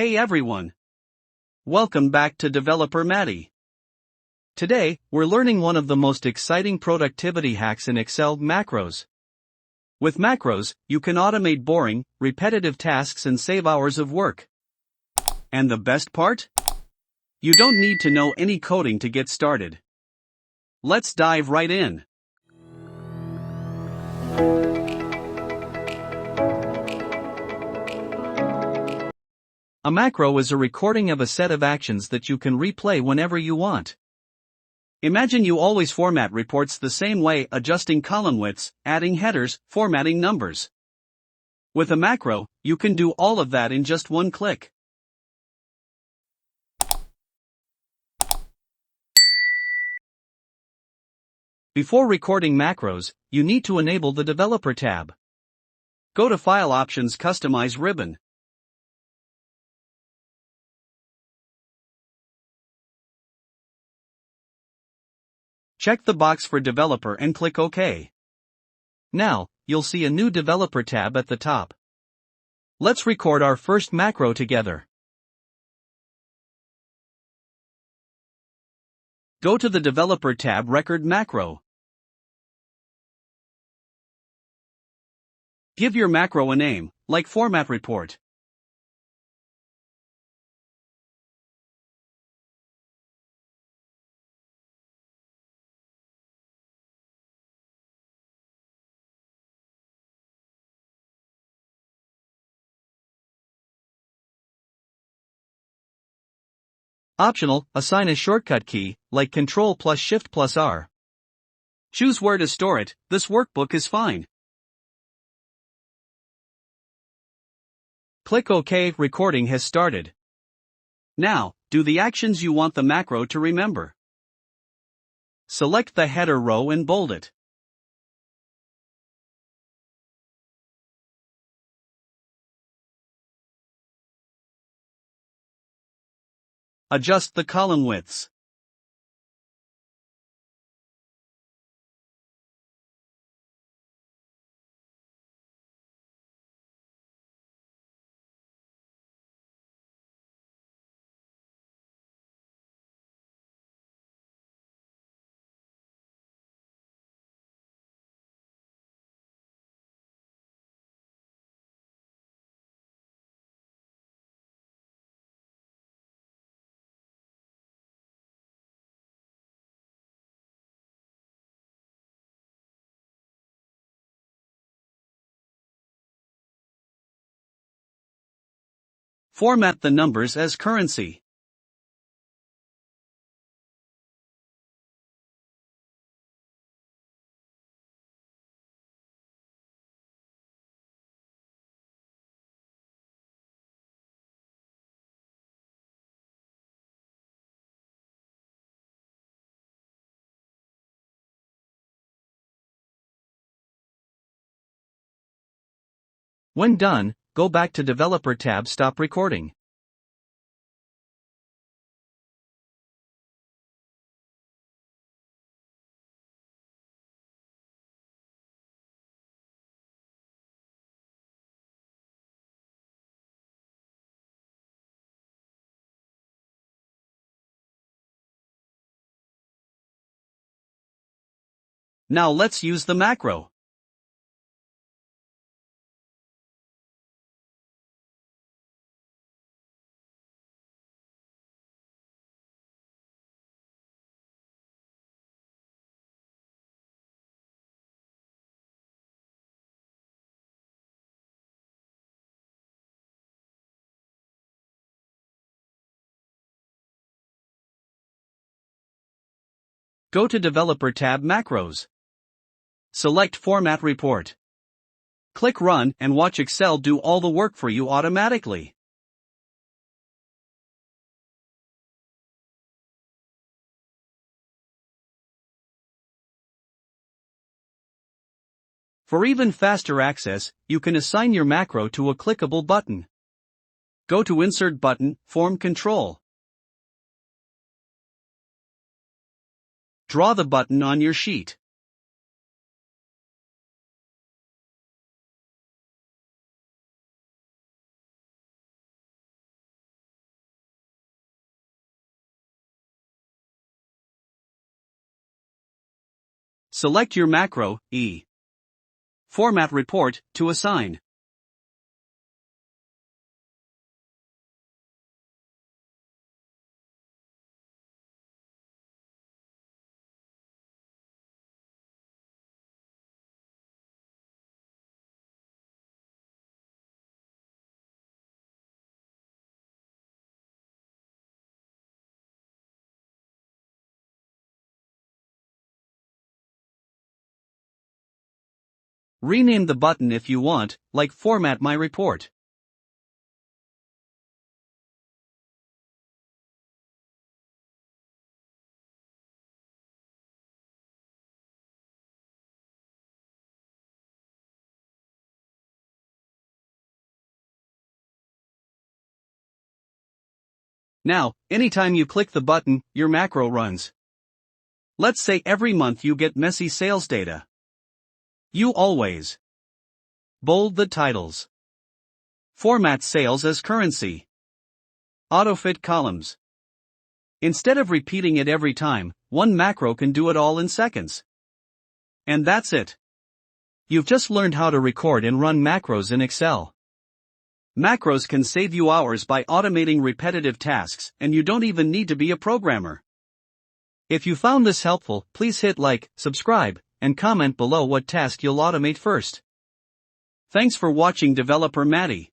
Hey everyone! Welcome back to Developer Matty. Today, we're learning one of the most exciting productivity hacks in Excel: macros. With macros, you can automate boring, repetitive tasks and save hours of work. And the best part? You don't need to know any coding to get started. Let's dive right in. A macro is a recording of a set of actions that you can replay whenever you want. Imagine you always format reports the same way: adjusting column widths, adding headers, formatting numbers. With a macro, you can do all of that in just one click. Before recording macros, you need to enable the Developer tab. Go to File Options, Customize ribbon. Check the box for Developer and click OK. Now, you'll see a new Developer tab at the top. Let's record our first macro together. Go to the Developer tab, Record Macro. Give your macro a name, like Format Report. Optional, assign a shortcut key, like Ctrl plus Shift plus R. Choose where to store it. This workbook is fine. Click OK. Recording has started. Now, do the actions you want the macro to remember. Select the header row and bold it. Adjust the column widths. Format the numbers as currency. When done, go back to Developer tab, stop recording. Now let's use the macro. Go to Developer tab, Macros. Select Format Report. Click Run and watch Excel do all the work for you automatically. For even faster access, you can assign your macro to a clickable button. Go to Insert button, Form Control. Draw the button on your sheet. Select your macro, e. Format report, to assign. Rename the button if you want, like Format My Report. Now, anytime you click the button, your macro runs. Let's say every month you get messy sales data. You always bold the titles. Format sales as currency. Autofit columns. Instead of repeating it every time, one macro can do it all in seconds. And that's it. You've just learned how to record and run macros in Excel. Macros can save you hours by automating repetitive tasks, and you don't even need to be a programmer. If you found this helpful, please hit like, subscribe, and comment below what task you'll automate first. Thanks for watching Developer Matty.